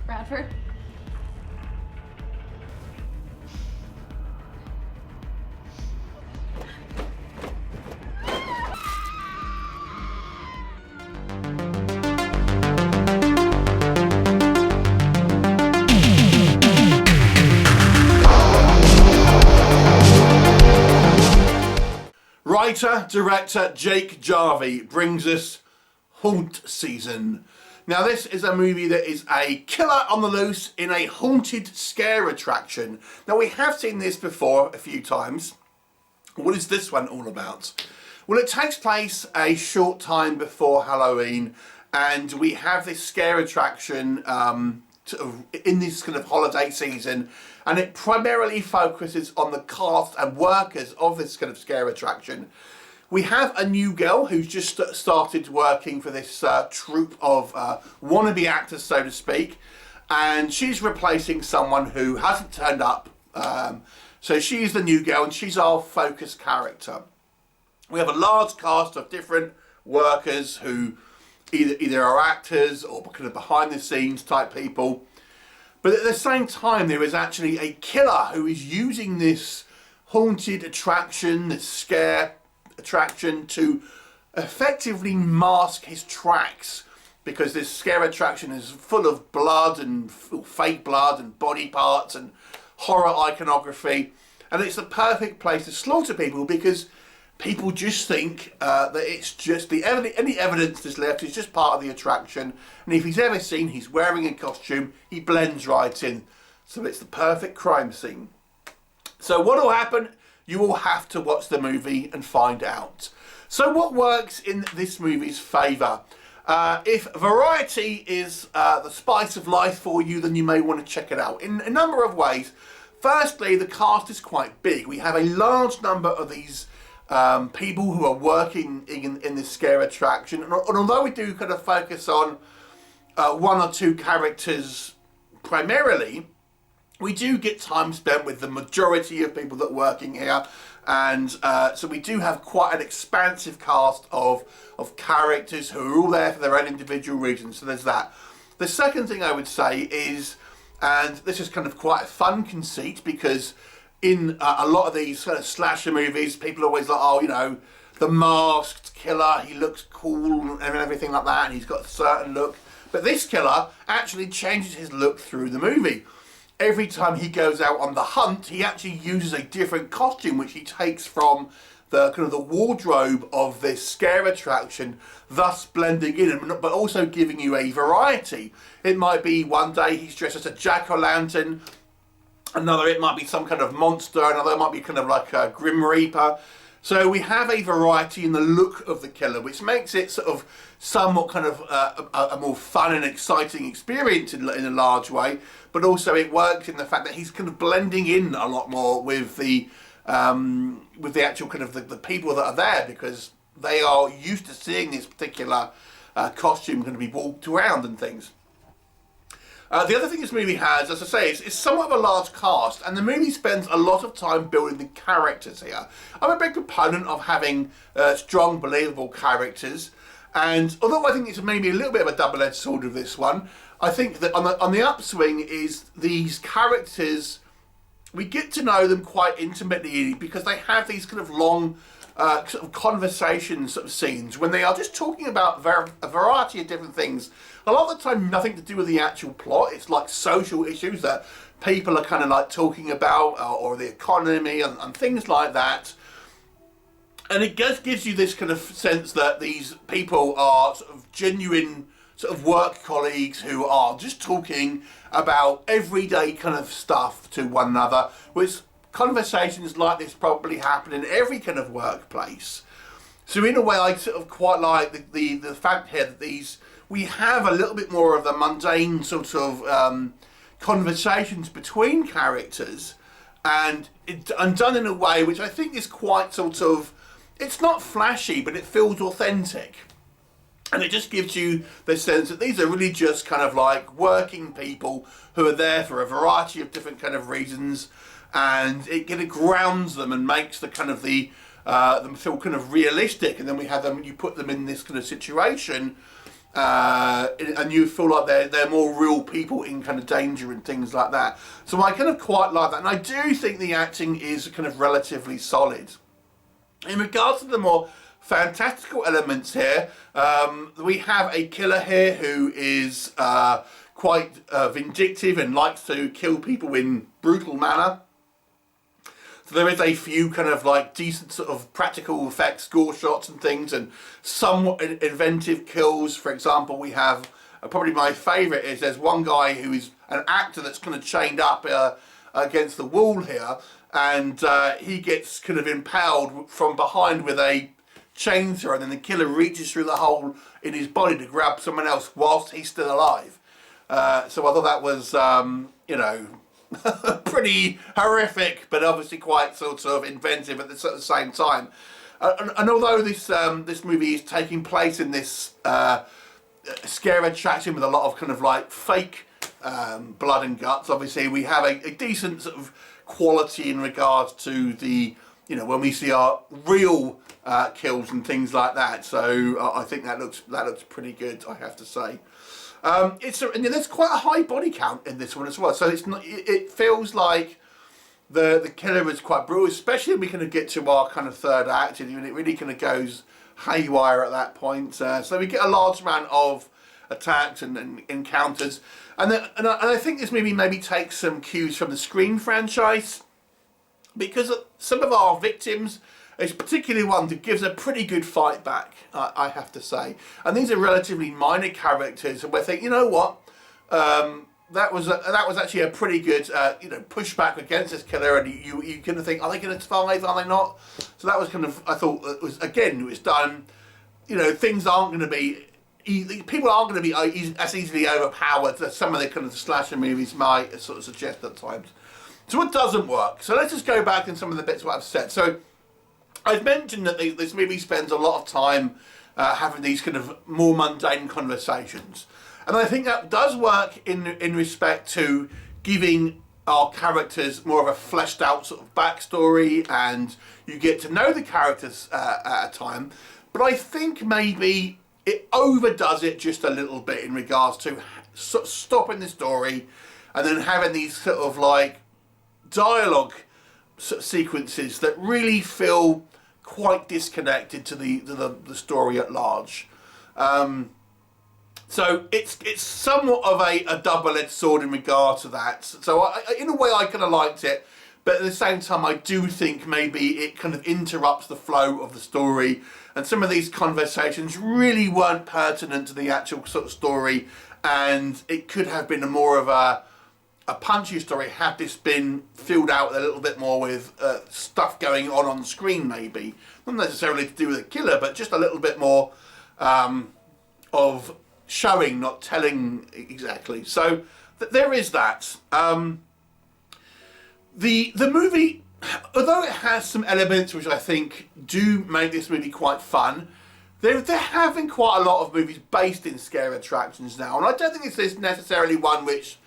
Bradford. Writer, director Jake Jarvie brings us Haunt Season. Now this is a movie that is a killer on the loose in a haunted scare attraction. Now we have seen this before a few times. What is this one all about? Well, it takes place a short time before Halloween, and we have this scare attraction in this kind of holiday season, and it primarily focuses on the cast and workers of this kind of scare attraction. We have a new girl who's just started working for this troupe of wannabe actors, so to speak, and she's replacing someone who hasn't turned up. So she's the new girl, and she's our focus character. We have a large cast of different workers who either are actors or kind of behind the scenes type people. But at the same time, there is actually a killer who is using this haunted attraction, this scare attraction, to effectively mask his tracks, because this scare attraction is full of blood and fake blood and body parts and horror iconography, and it's the perfect place to slaughter people because people just think that it's just any evidence that's left is just part of the attraction, and if he's ever seen he's wearing a costume, he blends right in. So it's the perfect crime scene. So what will happen? You will have to watch the movie and find out. So what works in this movie's favour? If variety is the spice of life for you, then you may want to check it out in a number of ways. Firstly, the cast is quite big. We have a large number of these people who are working in this scare attraction. And although we do kind of focus on one or two characters primarily, we do get time spent with the majority of people that are working here, and so we do have quite an expansive cast of characters who are all there for their own individual reasons. So there's that. The second thing I would say is, and this is kind of quite a fun conceit, because in a lot of these sort of slasher movies, people are always like, oh, you know, the masked killer, he looks cool and everything like that, and he's got a certain look. But this killer actually changes his look through the movie. Every time he goes out on the hunt, he actually uses a different costume, which he takes from the kind of the wardrobe of this scare attraction, thus blending in, but also giving you a variety. It might be one day he's dressed as a jack-o'-lantern, another it might be some kind of monster, another it might be kind of like a Grim Reaper. So we have a variety in the look of the killer, which makes it sort of somewhat kind of a more fun and exciting experience in a large way. But also it works in the fact that he's kind of blending in a lot more with the actual kind of the people that are there, because they are used to seeing this particular costume going to be walked around and things. The other thing this movie has, as I say, is somewhat of a large cast, and the movie spends a lot of time building the characters here. I'm a big proponent of having strong, believable characters, and although I think it's maybe a little bit of a double-edged sword of this one, I think that on the upswing is these characters, we get to know them quite intimately because they have these kind of long sort of conversation sort of scenes when they are just talking about a variety of different things. A lot of the time nothing to do with the actual plot. It's like social issues that people are kind of like talking about, or the economy and things like that. And it just gives you this kind of sense that these people are sort of genuine sort of work colleagues who are just talking about everyday kind of stuff to one another, which conversations like this probably happen in every kind of workplace. So in a way, I sort of quite like the fact here that we have a little bit more of the mundane sort of conversations between characters, and done in a way which I think is quite sort of, it's not flashy, but it feels authentic. And it just gives you the sense that these are really just kind of like working people who are there for a variety of different kind of reasons, and it kind of grounds them and makes the kind of them feel kind of realistic. And then we have them, you put them in this kind of situation, and you feel like they're more real people in kind of danger and things like that. So I kind of quite like that, and I do think the acting is kind of relatively solid. In regards to the more fantastical elements here, we have a killer here who is quite vindictive and likes to kill people in brutal manner. So there is a few kind of like decent sort of practical effects, gore shots and things, and somewhat inventive kills. For example, we have probably my favourite is there's one guy who is an actor that's kind of chained up against the wall here, and he gets kind of impaled from behind with a chainsaw, and then the killer reaches through the hole in his body to grab someone else whilst he's still alive. So I thought that was, you know, pretty horrific, but obviously quite sort of inventive at the same time. And although this this movie is taking place in this scare attraction with a lot of kind of like fake blood and guts, obviously we have a decent sort of quality in regards to the, you know, when we see our real kills and things like that. So I think that looks pretty good, I have to say. And there's quite a high body count in this one as well. So it's not. It feels like the killer is quite brutal, especially when we kind of get to our kind of third act, and it really kind of goes haywire at that point. So we get a large amount of attacks and encounters, and I think this movie maybe takes some cues from the Scream franchise, because some of our victims, it's particularly one that gives a pretty good fight back, I have to say. And these are relatively minor characters, and we think, you know what, that was actually a pretty good, you know, pushback against this killer, and you kind of think, are they going to survive? Are they not? So that was kind of, I thought it was done. You know, things aren't going to be. People aren't going to be as easily overpowered as some of the kind of slasher movies might sort of suggest at times. So it doesn't work. So let's just go back in some of the bits what I've said. So I've mentioned that this movie spends a lot of time having these kind of more mundane conversations. And I think that does work in respect to giving our characters more of a fleshed out sort of backstory, and you get to know the characters at a time. But I think maybe it overdoes it just a little bit in regards to stopping the story and then having these sort of like dialogue sequences that really feel quite disconnected to the story at large. So it's somewhat of a double-edged sword in regard to that. So in a way I kind of liked it, but at the same time I do think maybe it kind of interrupts the flow of the story, and some of these conversations really weren't pertinent to the actual sort of story, and it could have been more of a punchy story had this been filled out a little bit more with stuff going on screen, maybe. Not necessarily to do with a killer, but just a little bit more of showing, not telling exactly. So there is that. The movie, although it has some elements which I think do make this movie quite fun, there have been quite a lot of movies based in scare attractions now, and I don't think this is necessarily one which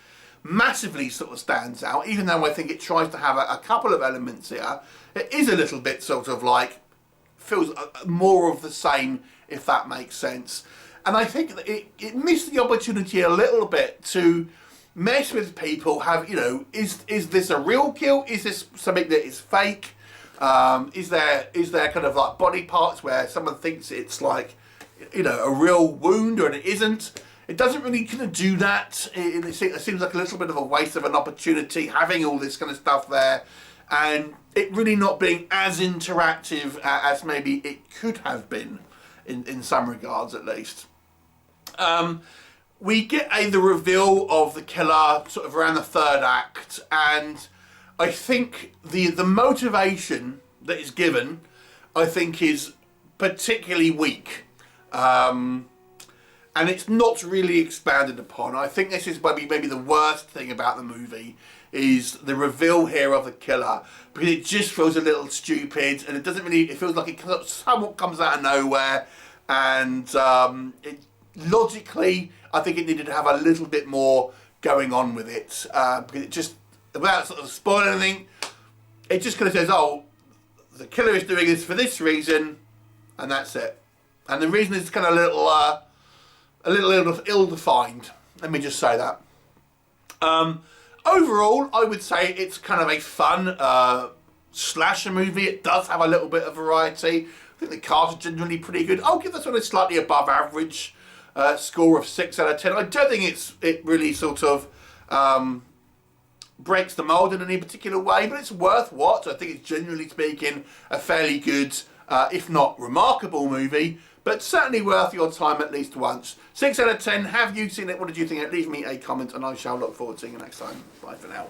massively sort of stands out, even though I think it tries to have a couple of elements here. It is a little bit sort of like, feels more of the same, if that makes sense. And I think that it missed the opportunity a little bit to mess with people, have, you know, is this a real kill? Is this something that is fake? Is there kind of like body parts where someone thinks it's like, you know, a real wound and it isn't? It doesn't really kind of do that. It seems like a little bit of a waste of an opportunity having all this kind of stuff there, and it really not being as interactive as maybe it could have been in some regards, at least. We get the reveal of the killer sort of around the third act, and I think the motivation that is given, I think, is particularly weak. And it's not really expanded upon. I think this is maybe the worst thing about the movie, is the reveal here of the killer, because it just feels a little stupid, and it doesn't really, it feels like it somewhat comes out of nowhere, and logically I think it needed to have a little bit more going on with it, because it just, without sort of spoiling anything, it just kind of says, oh, the killer is doing this for this reason, and that's it. And the reason is kind of a little a little ill-defined. Let me just say that. Overall, I would say it's kind of a fun slasher movie. It does have a little bit of variety. I think the cast are generally pretty good. I'll give this one a slightly above average score of 6 out of 10. I don't think it really sort of breaks the mould in any particular way, but it's worth watch. I think it's, generally speaking, a fairly good, if not remarkable movie, but certainly worth your time at least once. 6 out of 10. Have you seen it? What did you think? Leave me a comment and I shall look forward to seeing you next time. Bye for now.